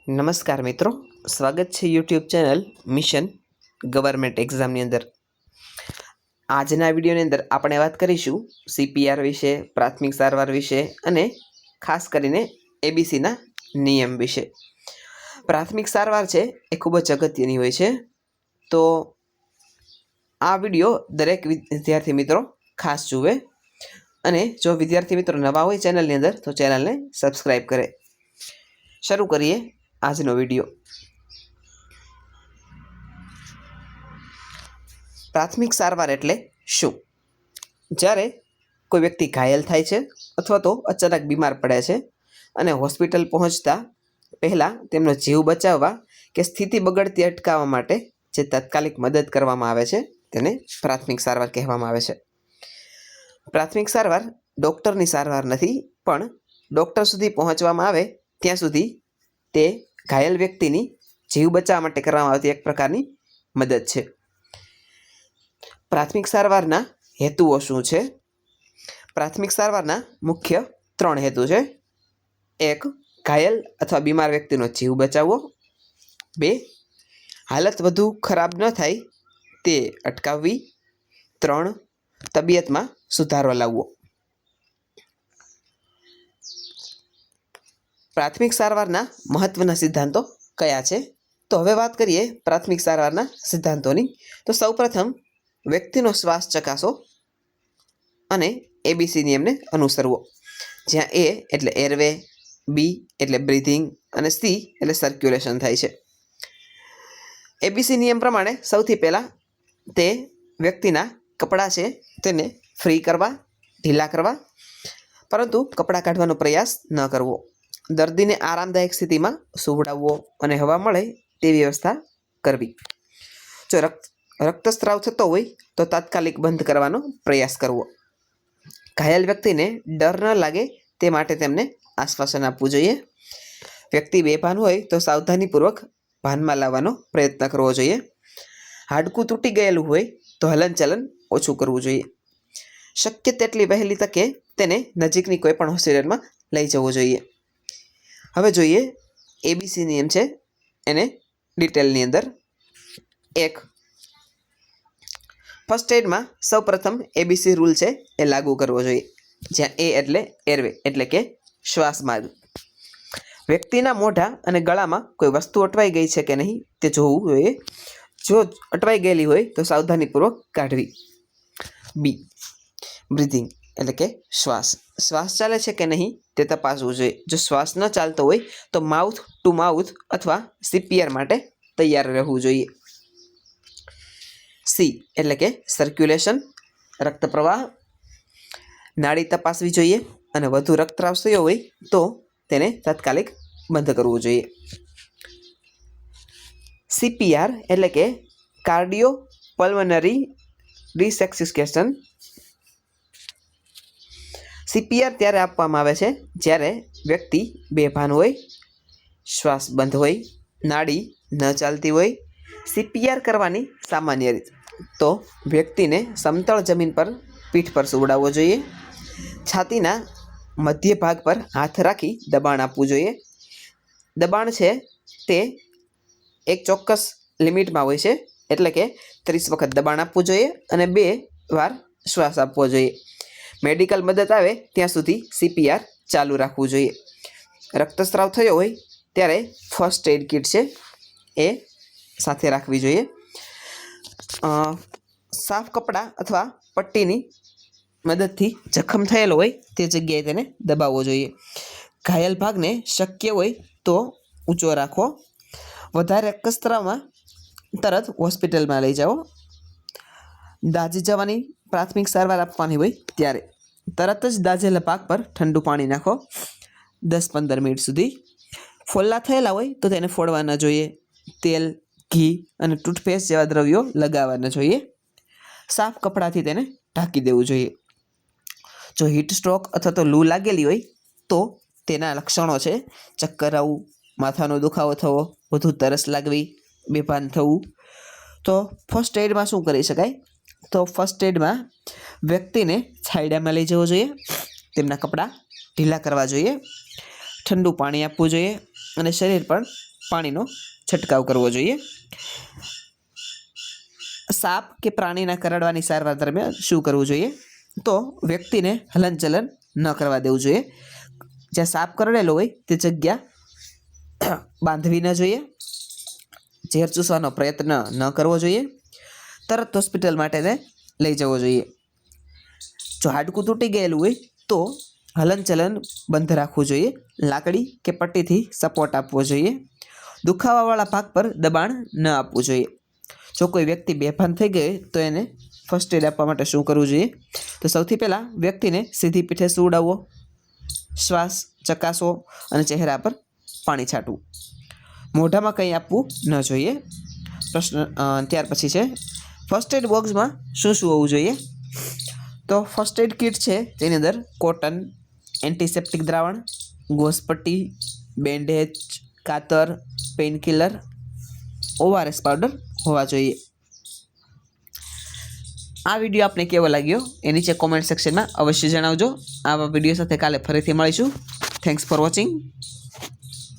નમસ્કાર મિત્રો, સ્વાગત છે યુટ્યુબ ચેનલ મિશન ગવર્મેન્ટ એક્ઝામની અંદર। આજના વિડીયોની અંદર આપણે વાત કરીશું સીપીઆર વિશે, પ્રાથમિક સારવાર વિશે અને ખાસ કરીને એબીસીના નિયમ વિશે। પ્રાથમિક સારવાર છે એ ખૂબ જ અગત્યની હોય છે, તો આ વિડીયો દરેક વિદ્યાર્થી મિત્રો ખાસ જુએ અને જો વિદ્યાર્થી મિત્રો નવા હોય ચેનલની અંદર તો ચેનલને સબસ્ક્રાઈબ કરે। શરૂ કરીએ આજનો વિડીયો। પ્રાથમિક સારવાર એટલે શું? જ્યારે કોઈ વ્યક્તિ ઘાયલ થાય છે અથવા તો અચાનક બીમાર પડે છે અને હોસ્પિટલ પહોંચતા પહેલાં તેમનો જીવ બચાવવા કે સ્થિતિ બગડતી અટકાવવા માટે જે તાત્કાલિક મદદ કરવામાં આવે છે તેને પ્રાથમિક સારવાર કહેવામાં આવે છે। પ્રાથમિક સારવાર ડૉક્ટરની સારવાર નથી, પણ ડૉક્ટર સુધી પહોંચવામાં આવે ત્યાં સુધી તે ઘાયલ વ્યક્તિની જીવ બચાવવા માટે કરવામાં આવતી એક પ્રકારની મદદ છે। પ્રાથમિક સારવારના હેતુઓ શું છે? પ્રાથમિક સારવારના મુખ્ય 3 હેતુ છે। 1, ઘાયલ અથવા બીમાર વ્યક્તિનો જીવ બચાવવો। 2, હાલત વધુ ખરાબ ન થાય તે અટકાવવી। 3, તબિયતમાં સુધારો લાવવો। પ્રાથમિક સારવારના મહત્વના સિદ્ધાંતો કયા છે? તો હવે વાત કરીએ પ્રાથમિક સારવારના સિદ્ધાંતોની। તો સૌપ્રથમ વ્યક્તિનો શ્વાસ ચકાસો અને એબીસી નિયમને અનુસરવો, જ્યાં એ એટલે એરવે, બી એટલે બ્રીથિંગ અને સી એટલે સર્ક્યુલેશન થાય છે। એબીસી નિયમ પ્રમાણે સૌથી પહેલાં તે વ્યક્તિના કપડાં છે તેને ફ્રી કરવા, ઢીલા કરવા, પરંતુ કપડાં કાઢવાનો પ્રયાસ ન કરવો। દર્દીને આરામદાયક સ્થિતિમાં સુવડાવવો અને હવા મળે તેવી વ્યવસ્થા કરવી। જો રક્તસ્રાવ થતો હોય તો તાત્કાલિક બંધ કરવાનો પ્રયાસ કરવો। ઘાયલ વ્યક્તિને ડર ન લાગે તે માટે તેમને આશ્વાસન આપવું જોઈએ। વ્યક્તિ બેભાન હોય તો સાવધાનીપૂર્વક ભાનમાં લાવવાનો પ્રયત્ન કરવો જોઈએ। હાડકું તૂટી ગયેલું હોય તો હલનચલન ઓછું કરવું જોઈએ। શક્ય તેટલી વહેલી તકે તેને નજીકની કોઈ પણ હોસ્પિટલમાં લઈ જવું જોઈએ। હવે જોઈએ એબીસી નિયમ છે એને ડિટેલની અંદર। 1, ફર્સ્ટ એડમાં સૌપ્રથમ એબીસી રૂલ છે એ લાગુ કરવો જોઈએ, જ્યાં એ એટલે એરવે એટલે કે શ્વાસ માર્ગ। વ્યક્તિના મોઢા અને ગળામાં કોઈ વસ્તુ અટવાઈ ગઈ છે કે નહીં તે જોવું જોઈએ। જો અટવાઈ ગયેલી હોય તો સાવધાનીપૂર્વક કાઢવી। બી, બ્રીથિંગ એટલે કે શ્વાસ ચાલે છે કે નહીં તે તપાસવું જોઈએ। જો શ્વાસ ન ચાલતો હોય તો માઉથ ટુ માઉથ અથવા સીપીઆર માટે તૈયાર રહેવું જોઈએ। સી એટલે કે સર્ક્યુલેશન, રક્ત પ્રવાહ, નાડી તપાસવી જોઈએ અને વધુ રક્તસ્રાવ થયો હોય તો તેને તાત્કાલિક બંધ કરવું જોઈએ। સીપીઆર એટલે કે કાર્ડિયો પલ્મનરી રિસેક્સિકેશન। સીપીઆર ત્યારે આપવામાં આવે છે જ્યારે વ્યક્તિ બેભાન હોય, શ્વાસ બંધ હોય, નાડી ન ચાલતી હોય। સીપીઆર કરવાની સામાન્ય રીત તો વ્યક્તિને સમતળ જમીન પર પીઠ પર સુવડાવવો જોઈએ। છાતીના મધ્ય ભાગ પર હાથ રાખી દબાણ આપવું જોઈએ। દબાણ છે તે એક ચોક્કસ લિમિટમાં હોય છે, એટલે કે 30 વખત દબાણ આપવું જોઈએ અને 2 વાર શ્વાસ આપવો જોઈએ। મેડિકલ મદદ આવે ત્યાં સુધી સીપીઆર ચાલુ રાખવું જોઈએ। રક્તસ્રાવ થયો હોય ત્યારે ફર્સ્ટ એડ કિટ છે એ સાથે રાખવી જોઈએ। સાફ કપડાં અથવા પટ્ટીની મદદથી જખમ થયેલો હોય તે જગ્યાએ તેને દબાવવો જોઈએ। ઘાયલ ભાગને શક્ય હોય તો ઊંચો રાખવો। વધારે રક્તસ્રાવમાં તરત હોસ્પિટલમાં લઈ જાઓ। દાઝી જવાની પ્રાથમિક સારવાર આપવાની હોય ત્યારે તરત જ દાઝેલા ભાગ પર ઠંડુ પાણી નાખો 10-15 મિનિટ સુધી। ફોલ્લા થયેલા હોય તો તેને ફોડવા ન જોઈએ। તેલ, ઘી અને ટૂથપેસ્ટ જેવા દ્રવ્યો લગાવવા ન જોઈએ। સાફ કપડાથી તેને ઢાંકી દેવું જોઈએ। જો હીટ સ્ટ્રોક અથવા તો લૂ લાગેલી હોય તો તેના લક્ષણો છે ચક્કર આવવું, માથાનો દુખાવો થવો, વધુ તરસ લાગવી, બેભાન થવું। તો ફર્સ્ટ એડમાં શું કરી શકાય? તો ફર્સ્ટ એડમાં વ્યક્તિને છાયડામાં લઈ જવો જોઈએ, તેમના કપડાં ઢીલા કરવા જોઈએ, ઠંડુ પાણી આપવું જોઈએ અને શરીર પર પાણીનો છંટકાવ કરવો જોઈએ. સાપ કે પ્રાણીના કરડવાની સારવાર દરમિયાન શું કરવું જોઈએ? તો વ્યક્તિને હલનચલન ન કરવા દેવું જોઈએ. જ્યાં સાપ કરડેલો હોય તે જગ્યા બાંધવી ન જોઈએ. ઝેર ચૂસવાનો પ્રયત્ન ન કરવો જોઈએ. તરત હોસ્પિટલ માટે લઈ જવો જોઈએ. જો હાડકું તૂટી ગયેલું હોય તો હલનચલન બંધ રાખવું જોઈએ. લાકડી કે પટ્ટીથી સપોર્ટ આપવો જોઈએ. દુખાવાવાળા ભાગ પર દબાણ ન આપવું જોઈએ. જો કોઈ વ્યક્તિ બેભાન થઈ ગઈ તો એને ફર્સ્ટ એડ આપવા માટે શું કરવું જોઈએ? તો સૌથી પહેલાં વ્યક્તિને સીધી પીઠે સુવડાવવો, શ્વાસ ચકાસવો અને ચહેરા પર પાણી છાંટવું. મોઢામાં કંઈ આપવું ન જોઈએ. ત્યાર પછી છે ફર્સ્ટ એડ બોક્સમાં શું શું હોવું જોઈએ? તો ફર્સ્ટ એડ કિટ છે તેની અંદર કોટન, એન્ટિસેપ્ટિક દ્રાવણ, ગોસપટ્ટી, બેન્ડેજ, કાતર, પેઇનકિલર, ORS પાવડર હોવા જોઈએ. આ વિડીયો આપને કેવો લાગ્યો એ નીચે કોમેન્ટ સેક્શનમાં અવશ્ય જણાવજો. આવા વિડીયો સાથે કાલે ફરીથી મળીશું. Thanks for watching.